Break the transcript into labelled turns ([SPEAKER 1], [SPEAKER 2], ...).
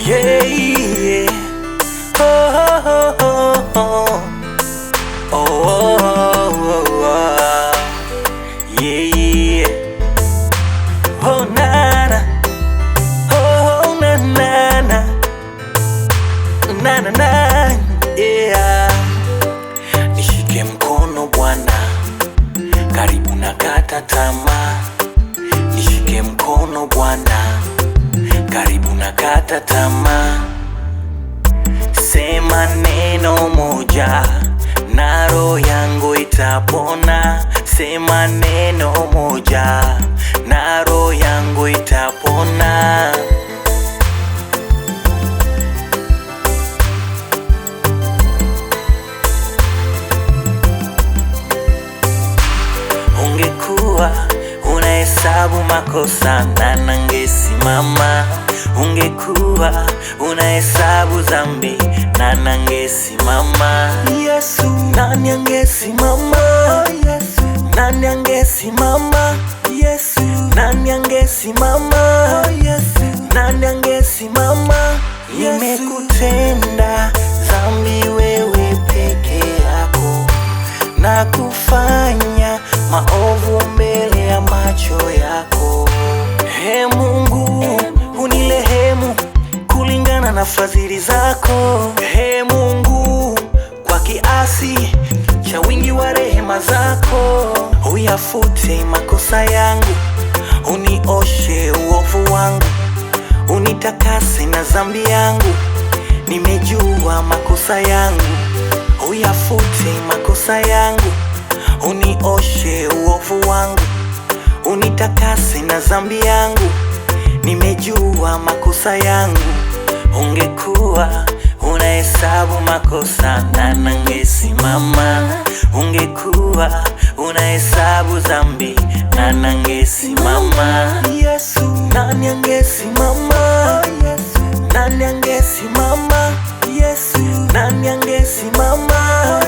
[SPEAKER 1] Yeah, yeah. Oh, oh, oh, oh. Oh, oh, oh, oh. Yeah, yeah. Oh, na-na. Oh, na-na-na. Na-na-na. Yeah. Nishike mkono Bwana, karibu na kata tamaa. Nishike mkono Bwana, karibu na kata tamaa. Sema neno moja na roho yangu itapona. Sema neno moja na roho yangu itapona. Ungekuwa unahesabu makosa na nangesimama. Ungekuwa unahesabu dhambi na nangesimama. Yesu, nani angesimama? Yesu, nani angesimama? Yesu, nani angesimama? Yesu, nani angesimama? Nimekutenda dhambi wewe peke yako, na kufanya maovu mbele ya macho yako. He Mungu, unirehemu kulingana na fadhili zako. He Mungu, kwa kiasi cha wingi wa rehema zako, uyafute makosa yangu, unioshe uovu wangu, unitakase na dhambi yangu. Nimejua makosa yangu, uyafute makosa yangu, unioshe uovu wangu, unitakase na dhambi yangu. Nimejua makosa yangu. Ungekuwa unahesabu makosa na nangesimama. Ungekuwa unahesabu dhambi na nangesimama. Yesu, nani angesimama? Yesu, nani angesimama? Yesu, nani angesimama?